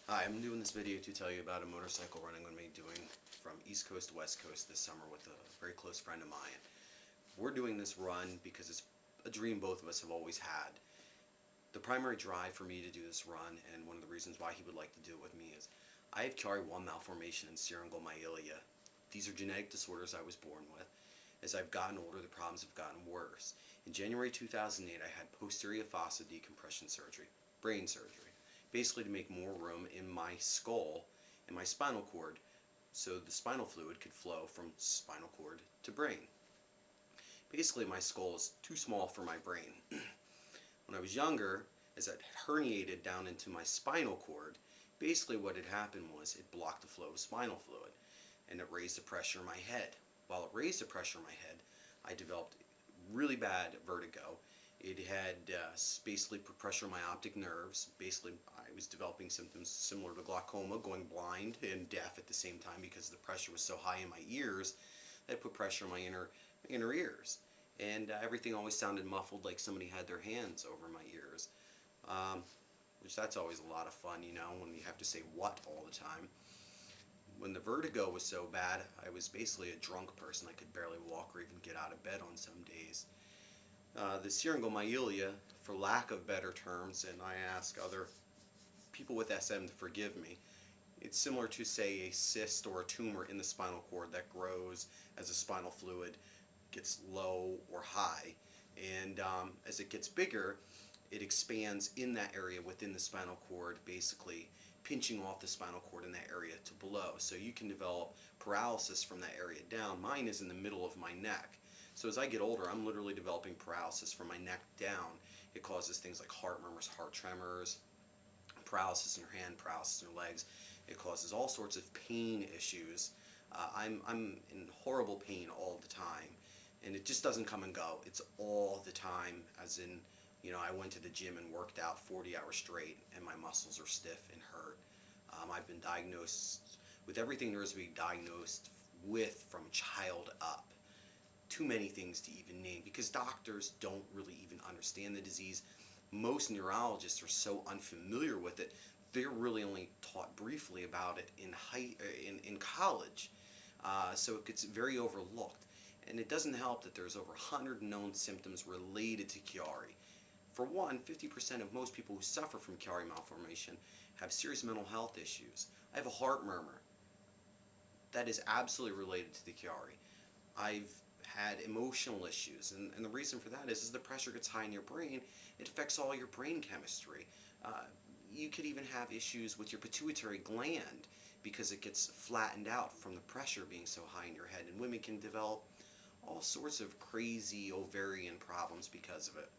Hi, I'm doing this video to tell you about a motorcycle run I'm going to be doing from East Coast to West Coast this summer with a very close friend of mine. We're doing this run because it's a dream both of us have always had. The primary drive for me to do this run, and one of the reasons why he would like to do it with me, is I have Chiari 1 malformation and syringomyelia. These are genetic disorders I was born with. As I've gotten older, the problems have gotten worse. In January 2008, I had posterior fossa decompression surgery, brain surgery, basically to make more room in my skull and my spinal cord so the spinal fluid could flow from spinal cord to brain. Basically, my skull is too small for my brain. When I was younger, as it herniated down into my spinal cord, basically what had happened was it blocked the flow of spinal fluid, and it raised the pressure in my head. While it raised the pressure in my head, I developed really bad vertigo. It had basically put pressure on my optic nerves. Basically, I was developing symptoms similar to glaucoma, going blind and deaf at the same time because the pressure was so high in my ears that it put pressure on my inner ears. And everything always sounded muffled, like somebody had their hands over my ears. Which that's always a lot of fun, you know, when you have to say what all the time. When the vertigo was so bad, I was basically a drunk person. I could barely walk or even get out of bed on some days. The syringomyelia, for lack of better terms, and I ask other people with SM to forgive me, it's similar to, say, a cyst or a tumor in the spinal cord that grows as the spinal fluid gets low or high. And as it gets bigger, it expands in that area within the spinal cord, basically pinching off the spinal cord in that area to below. So you can develop paralysis from that area down. Mine is in the middle of my neck. So as I get older, I'm literally developing paralysis from my neck down. It causes things like heart murmurs, heart tremors, paralysis in your hand, paralysis in your legs. It causes all sorts of pain issues. I'm in horrible pain all the time, and it just doesn't come and go. It's all the time, as in, you know, I went to the gym and worked out 40 hours straight, and my muscles are stiff and hurt. I've been diagnosed with everything there is to be diagnosed with from child up. Too many things to even name because doctors don't really even understand the disease. Most neurologists are so unfamiliar with it, they're really only taught briefly about it in college. So it gets very overlooked. And it doesn't help that there's over 100 known symptoms related to Chiari. For one, 50% of most people who suffer from Chiari malformation have serious mental health issues. I have a heart murmur. That is absolutely related to the Chiari. I've had emotional issues, and the reason for that is the pressure gets high in your brain, it affects all your brain chemistry. You could even have issues with your pituitary gland because it gets flattened out from the pressure being so high in your head, and women can develop all sorts of crazy ovarian problems because of it.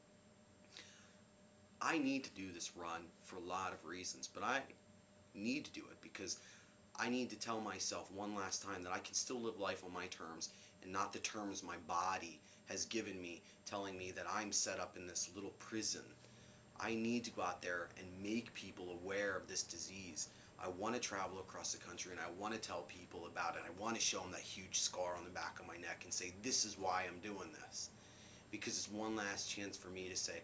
I need to do this run for a lot of reasons, but I need to do it because I need to tell myself one last time that I can still live life on my terms and not the terms my body has given me, telling me that I'm set up in this little prison. I need to go out there and make people aware of this disease. I want to travel across the country and I want to tell people about it. I want to show them that huge scar on the back of my neck and say, this is why I'm doing this. Because it's one last chance for me to say,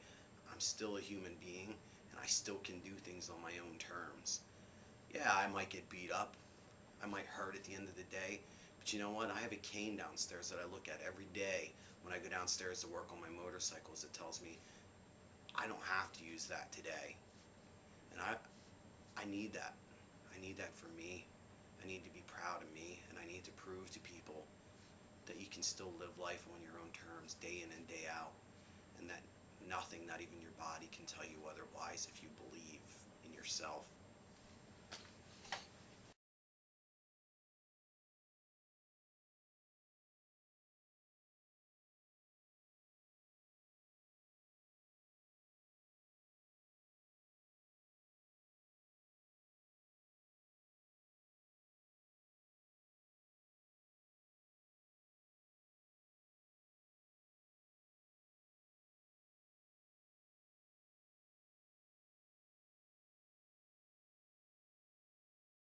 I'm still a human being and I still can do things on my own terms. Yeah, I might get beat up. I might hurt at the end of the day. But you know what? I have a cane downstairs that I look at every day when I go downstairs to work on my motorcycles. It tells me I don't have to use that today. And I need that. I need that for me. I need to be proud of me, and I need to prove to people that you can still live life on your own terms day in and day out, and that nothing, not even your body, can tell you otherwise if you believe in yourself.